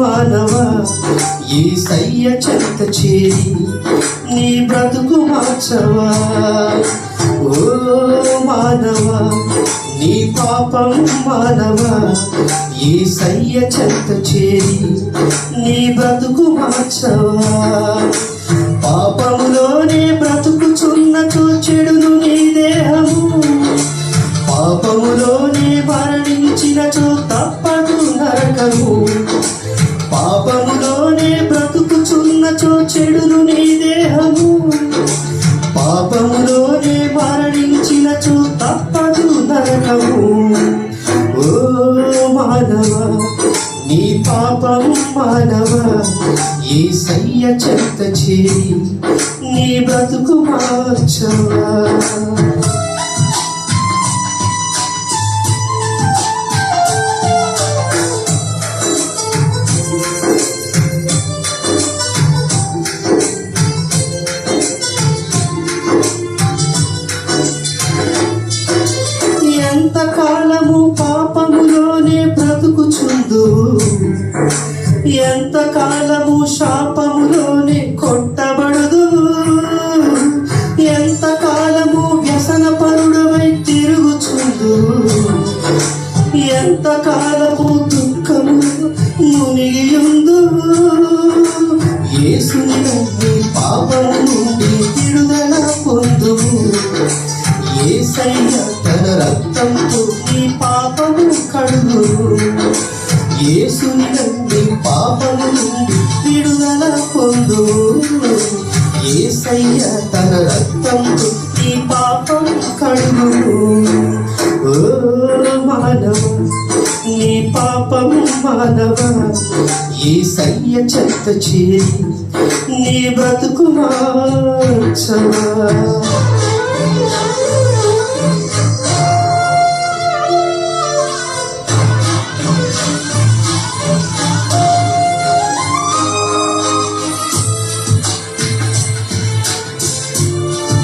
మానవ యేసయ్య చెంత చేరి నీ బ్రతుకు మార్చవా. ఓ మానవ నీ పాపం మానవ యేసయ్య చెంత చేరి నీ బ్రతుకు మార్చవా. పాపములోనే బ్రతుకుచున్నచో చెడును నీ దేహము, పాపములోనే మరణించినచో తప్పదు నరకము. పాపములోనే బ్రతుకుచున్నచో చెడును నీ దేహము, పాపములోనే మరణించినచో తప్పదు నరకము. ఓ మానవ నీ పాపం మానవ యేసయ్య చెంత చేరి నీ బ్రతుకు మార్చవా. ఎంతకాలము పాపములోనే బ్రతుకుచుందు, ఎంతకాలము శాపములోనే కొట్టబడదు, ఎంతకాలము వ్యసన పరుడవై తిరుగుచుందు, ఎంతకాలము దుఃఖము మునిగియుందు. యేసుని నమ్మి పాపము నుండి విడుదల పొందుము. యేసయ్య తన రక్తంతో నీ పాపము కడుగును. యేసుని నమ్మి పాపము నుండి విడుదల పొందుము. యేసయ్య తన రక్తంతో నీ పాపము కడుగును. ఓ మానవ నీ పాపము మానవ యేసయ్య చెంత చేరి నీ బ్రతుకు మార్చవా.